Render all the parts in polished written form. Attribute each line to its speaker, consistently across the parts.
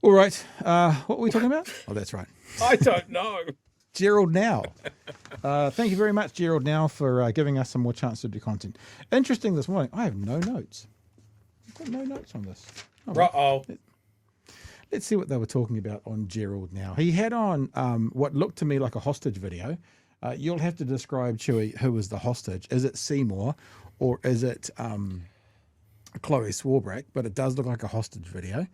Speaker 1: All right. What were we talking about? Oh, that's right.
Speaker 2: I don't know.
Speaker 1: Herald NOW. Thank you very much, Herald NOW, for giving us some more chance to do content. Interesting this morning. I have no notes. I've got no notes on this. Oh, well.
Speaker 2: Uh-oh.
Speaker 1: Let's see what they were talking about on Herald NOW. He had on what looked to me like a hostage video. You'll have to describe, Chewie, who was the hostage. Is it Seymour or is it Chloe Swarbrick? But it does look like a hostage video.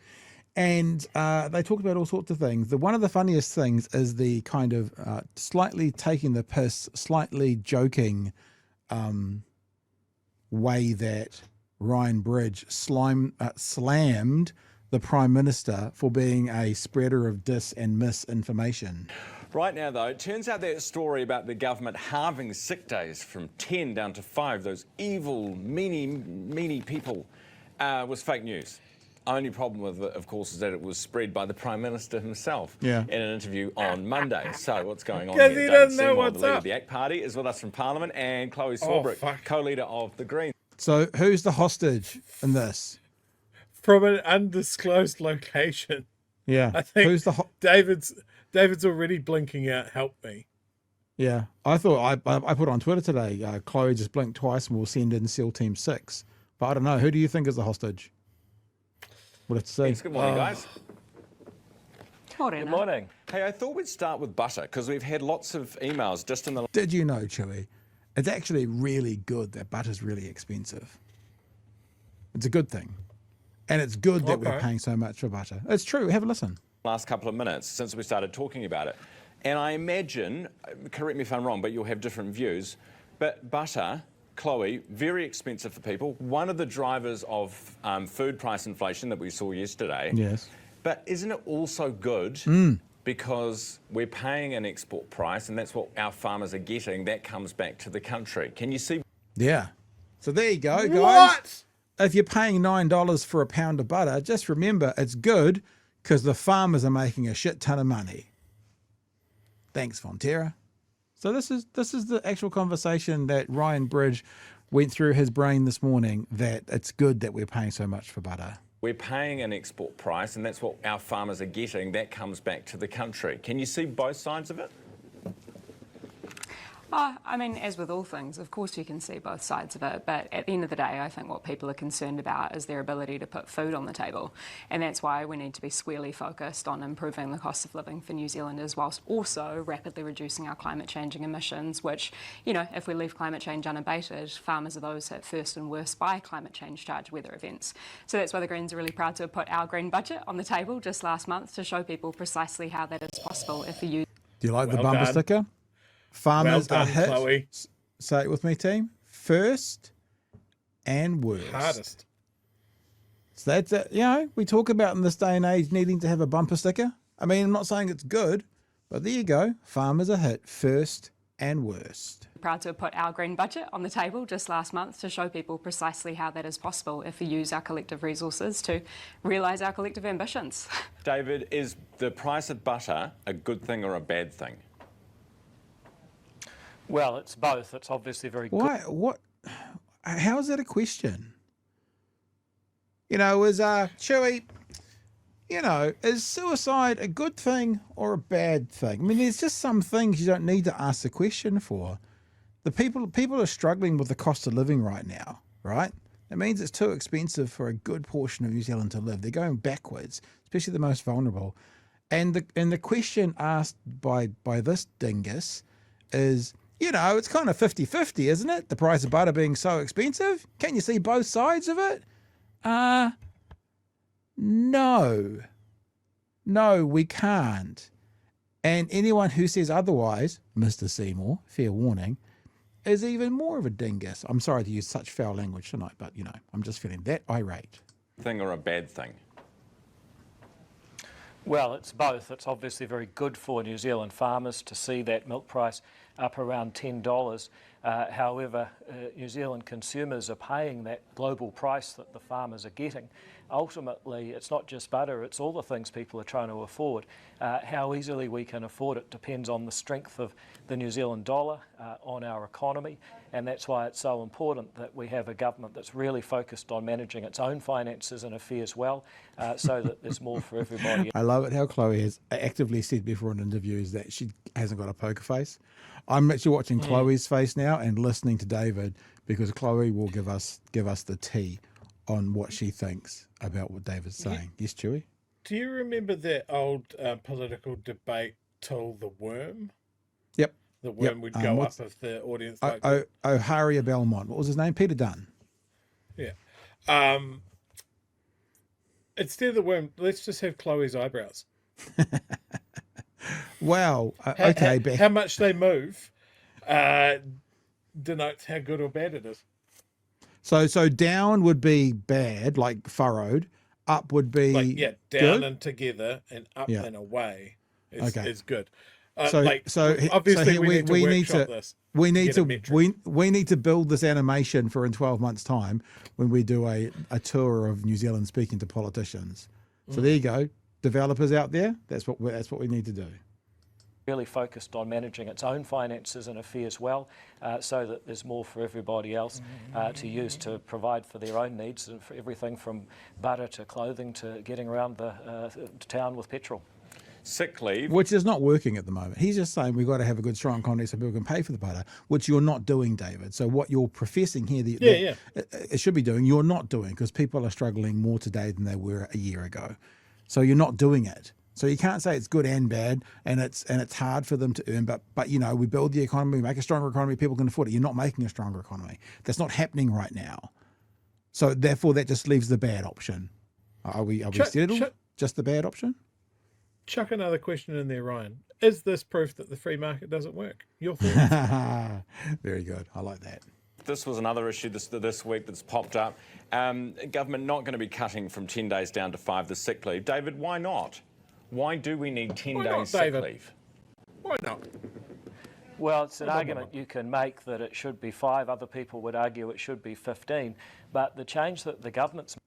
Speaker 1: And they talked about all sorts of things. One of the funniest things is the kind of slightly taking the piss, slightly joking way that Ryan Bridge slammed the Prime Minister for being a spreader of dis and misinformation.
Speaker 3: Right now, though, it turns out that story about the government halving sick days from 10 down to 5, those evil, meanie people, was fake news. Only problem with it, of course, is that it was spread by the Prime Minister himself in an interview on Monday. So what's going on here? David Seymour, the leader of the ACT Party, is with us from Parliament, and Chloe Swarbrick, co-leader of the Greens.
Speaker 1: So who's the hostage in this?
Speaker 2: From an undisclosed location.
Speaker 1: Yeah.
Speaker 2: I think
Speaker 1: who's the
Speaker 2: David's already blinking out, help me.
Speaker 1: Yeah. I thought I put on Twitter today, Chloe just blinked twice and we'll send in SEAL Team 6. But I don't know. Who do you think is the hostage? We'll have to see.
Speaker 3: Thanks. Good morning, guys.
Speaker 4: Morning.
Speaker 3: Good morning. Hey, I thought we'd start with butter because we've had lots of emails just in the...
Speaker 1: Did you know, Chewie, it's actually really good that butter's really expensive. It's a good thing. And it's good that we're paying so much for butter. It's true. Have a listen.
Speaker 3: Last couple of minutes since we started talking about it. And I imagine, correct me if I'm wrong, but you'll have different views, but butter, Chloe, very expensive for people. One of the drivers of food price inflation that we saw yesterday.
Speaker 1: Yes.
Speaker 3: But isn't it also good because we're paying an export price and that's what our farmers are getting? That comes back to the country. Can you see?
Speaker 1: Yeah. So there you go, guys.
Speaker 2: What?
Speaker 1: If you're paying $9 for a pound of butter, just remember it's good because the farmers are making a shit ton of money. Thanks, Fonterra. So this is the actual conversation that Ryan Bridge went through his brain this morning, that it's good that we're paying so much for butter.
Speaker 3: We're paying an export price and that's what our farmers are getting. That comes back to the country. Can you see both sides of it?
Speaker 4: I mean, as with all things, of course you can see both sides of it, but at the end of the day, I think what people are concerned about is their ability to put food on the table. And that's why we need to be squarely focused on improving the cost of living for New Zealanders, whilst also rapidly reducing our climate changing emissions, which, you know, if we leave climate change unabated, farmers are those hit first and worst by climate change charged weather events. So that's why the Greens are really proud to have put our green budget on the table just last month to show people precisely how that is possible if we use...
Speaker 1: Do you like the bumper sticker? Farmers
Speaker 2: well done,
Speaker 1: are hit,
Speaker 2: Chloe.
Speaker 1: say it with me, team, first and worst.
Speaker 2: Hardest.
Speaker 1: So that's it. You know, we talk about in this day and age needing to have a bumper sticker. I mean, I'm not saying it's good, but there you go. Farmers are hit first and worst.
Speaker 4: Proud to have put our green budget on the table just last month to show people precisely how that is possible if we use our collective resources to realise our collective ambitions.
Speaker 3: David, is the price of butter a good thing or a bad thing?
Speaker 5: Well, it's both. It's obviously very good.
Speaker 1: Why? What? How is that a question? You know, is Chewie, you know, is suicide a good thing or a bad thing? I mean, there's just some things you don't need to ask the question for. The people are struggling with the cost of living right now, right? It means it's too expensive for a good portion of New Zealand to live. They're going backwards, especially the most vulnerable. And the question asked by this dingus is, you know, it's kind of 50-50, isn't it? The price of butter being so expensive. Can you see both sides of it? No. No, we can't. And anyone who says otherwise, Mr. Seymour, fair warning, is even more of a dingus. I'm sorry to use such foul language tonight, but, you know, I'm just feeling that irate.
Speaker 3: Thing or a bad thing?
Speaker 5: Well, it's both. It's obviously very good for New Zealand farmers to see that milk price up around $10. However, New Zealand consumers are paying that global price that the farmers are getting. Ultimately, it's not just butter, it's all the things people are trying to afford. How easily we can afford it depends on the strength of the New Zealand dollar on our economy, and that's why it's so important that we have a government that's really focused on managing its own finances and affairs well, so that there's more for everybody.
Speaker 1: I love it how Chloe has actively said before in interviews that she hasn't got a poker face. I'm actually watching Chloe's face now and listening to David, because Chloe will give us the tea on what she thinks about what David's saying. Yes, Chewie?
Speaker 2: Do you remember that old political debate, Till the Worm?
Speaker 1: Yep.
Speaker 2: The worm would go up if the audience liked it.
Speaker 1: O'Haria Belmont. What was his name? Peter Dunn.
Speaker 2: Yeah. Instead of the worm, let's just have Chloe's eyebrows.
Speaker 1: Wow. Okay.
Speaker 2: How much they move denotes how good or bad it is.
Speaker 1: So down would be bad, like furrowed. Up would be
Speaker 2: down
Speaker 1: good?
Speaker 2: and together, and up and away is good.
Speaker 1: Obviously we need to build this animation for in 12 months' time when we do a tour of New Zealand speaking to politicians. So there you go, developers out there. That's what we need to do.
Speaker 5: Really focused on managing its own finances and affairs well, so that there's more for everybody else to use to provide for their own needs, and for everything from butter to clothing to getting around the town with petrol.
Speaker 3: Sick leave.
Speaker 1: Which is not working at the moment. He's just saying we've got to have a good, strong economy so people can pay for the butter, which you're not doing, David. So what you're professing here, it should be doing, you're not doing, because people are struggling more today than they were a year ago. So you're not doing it. So you can't say it's good and bad, and it's hard for them to earn. But we build the economy, we make a stronger economy, people can afford it. You're not making a stronger economy. That's not happening right now. So therefore, that just leaves the bad option. Are we settled? Just the bad option?
Speaker 2: Chuck another question in there, Ryan. Is this proof that the free market doesn't work? Your thoughts?
Speaker 1: Very good. I like that.
Speaker 3: This was another issue this week that's popped up. Government not going to be cutting from 10 days down to 5 the sick leave. David, why not? Why do we need 10 days sick leave?
Speaker 2: Why not?
Speaker 5: Well, it's an argument you can make that it should be 5. Other people would argue it should be 15. But the change that the government's...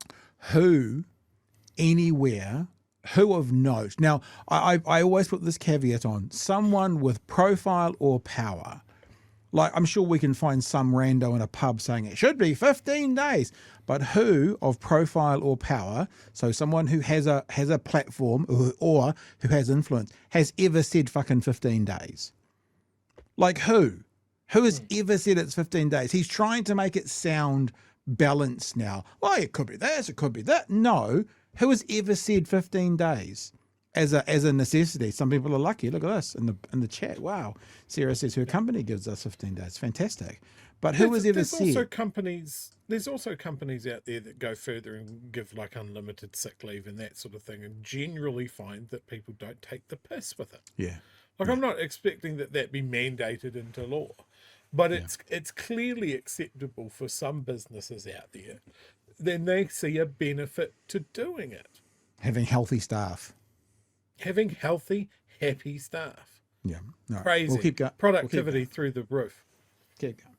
Speaker 1: Who, anywhere, who of note... Now, I always put this caveat on. Someone with profile or power. Like, I'm sure we can find some rando in a pub saying it should be 15 days. But who of profile or power, so someone who has a platform or who has influence, has ever said fucking 15 days? Like who? Who has ever said it's 15 days? He's trying to make it sound balanced now. Well, it could be this, it could be that. No. Who has ever said 15 days as a necessity? Some people are lucky. Look at this in the chat. Wow. Sarah says her company gives us 15 days. Fantastic. But who has ever said...
Speaker 2: There's also companies out there that go further and give like unlimited sick leave and that sort of thing, and generally find that people don't take the piss with it.
Speaker 1: Yeah.
Speaker 2: Like, I'm not expecting that be mandated into law, but it's clearly acceptable for some businesses out there. Then they see a benefit to doing it.
Speaker 1: Having healthy staff.
Speaker 2: Having healthy, happy staff.
Speaker 1: Yeah. No,
Speaker 2: crazy.
Speaker 1: We'll keep going.
Speaker 2: Productivity through the roof.
Speaker 1: Keep going.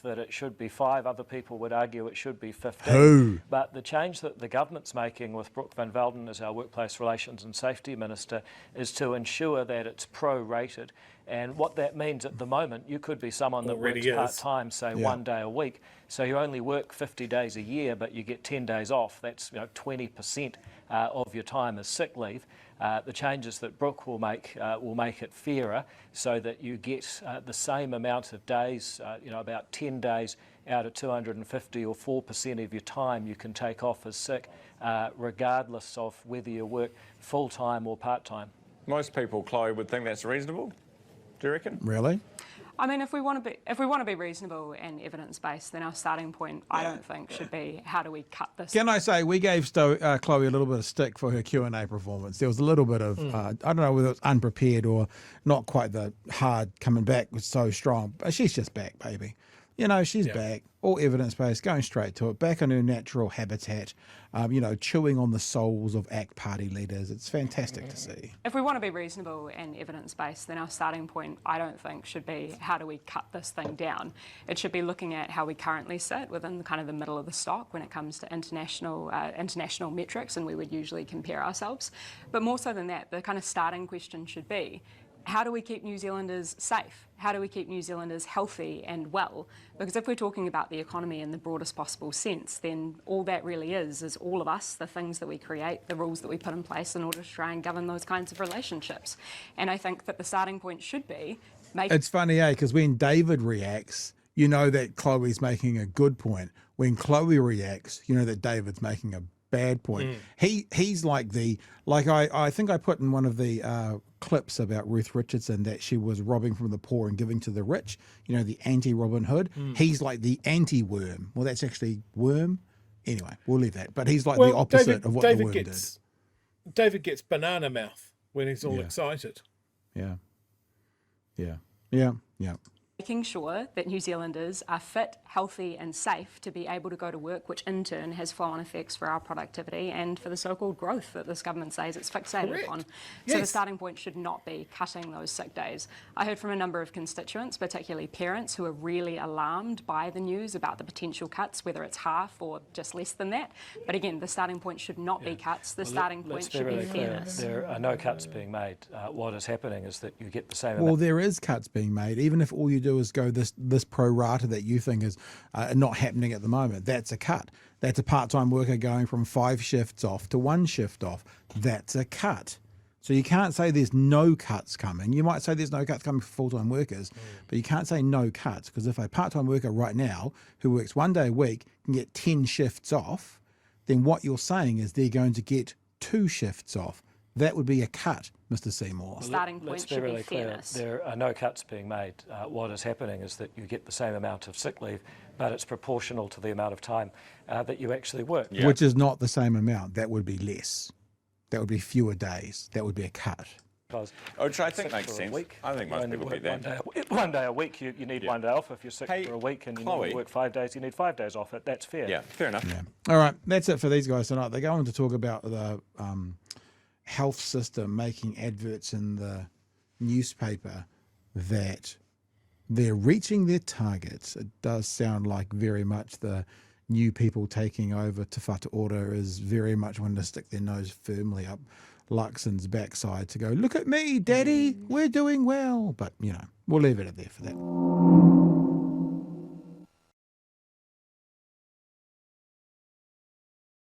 Speaker 5: That it should be 5. Other people would argue it should be 15.
Speaker 1: Who?
Speaker 5: But the change that the government's making with Brooke van Velden as our Workplace Relations and Safety Minister is to ensure that it's prorated. And what that means at the moment, you could be someone that works part-time, say 1 day a week. So you only work 50 days a year, but you get 10 days off. That's 20% of your time as sick leave. The changes that Brooke will make it fairer, so that you get the same amount of days, about 10 days out of 250 or 4% of your time you can take off as sick, regardless of whether you work full-time or part-time.
Speaker 3: Most people, Chloe, would think that's reasonable. Do you reckon?
Speaker 1: Really?
Speaker 4: I mean, if we want to be reasonable and evidence-based, then our starting point, I don't think, should be how do we cut this.
Speaker 1: Can I say we gave Chloe a little bit of stick for her Q&A performance. There was a little bit of I don't know whether it was unprepared or not quite the hard coming back was so strong. But she's just back, baby. You know, she's back, all evidence-based, going straight to it, back in her natural habitat, you know, chewing on the souls of ACT party leaders. It's fantastic to see.
Speaker 4: If we want to be reasonable and evidence-based, then our starting point, I don't think, should be how do we cut this thing down. It should be looking at how we currently sit within kind of the middle of the stock when it comes to international metrics, and we would usually compare ourselves. But more so than that, the kind of starting question should be, how do we keep New Zealanders safe? How do we keep New Zealanders healthy and well? Because if we're talking about the economy in the broadest possible sense, then all that really is all of us, the things that we create, the rules that we put in place in order to try and govern those kinds of relationships. And I think that the starting point should be... It's
Speaker 1: funny, because when David reacts, you know that Chloe's making a good point. When Chloe reacts, you know that David's making a bad point. He's like I think I put in one of the clips about Ruth Richardson that she was robbing from the poor and giving to the rich, you know, the anti-Robin Hood. He's like the anti-worm. Well, that's actually worm. Anyway, we'll leave that. But he's like the opposite of what the worm did.
Speaker 2: David gets banana mouth when he's all excited.
Speaker 1: Yeah.
Speaker 4: Making sure that New Zealanders are fit, healthy and safe to be able to go to work, which in turn has flow-on effects for our productivity and for the so-called growth that this government says it's fixated on. So the starting point should not be cutting those sick days. I heard from a number of constituents, particularly parents, who are really alarmed by the news about the potential cuts, whether it's half or just less than that. But again, the starting point should not be cuts. The starting point should be fairness.
Speaker 5: There are no cuts being made. What is happening is that you get the same
Speaker 1: Well, there is cuts being made, even if all you do is go this pro rata that you think is not happening at the moment. That's a cut. That's a part-time worker going from 5 shifts off to 1 shift off. That's a cut. So you can't say there's no cuts coming. You might say there's no cuts coming for full-time workers, but you can't say no cuts, because if a part-time worker right now who works 1 day a week can get 10 shifts off, then what you're saying is they're going to get 2 shifts off. That would be a cut, Mr. Seymour.
Speaker 4: Starting point should be fairness.
Speaker 5: There are no cuts being made. What is happening is that you get the same amount of sick leave, but it's proportional to the amount of time that you actually work.
Speaker 1: Yeah. Which is not the same amount. That would be less. That would be fewer days. That would be a cut.
Speaker 3: Which I think makes sense. I think most people get that.
Speaker 5: One day a week, you need 1 day off. If you're sick for a week and you need to work 5 days, you need 5 days off. That's fair.
Speaker 3: Yeah, fair enough.
Speaker 1: Yeah. All right, that's it for these guys tonight. They're going to talk about the health system making adverts in the newspaper that they're reaching their targets. It does sound like very much the new people taking over Te Whatu Ora is very much wanting to stick their nose firmly up Luxon's backside to go, look at me, Daddy, we're doing well. But, you know, we'll leave it there for that.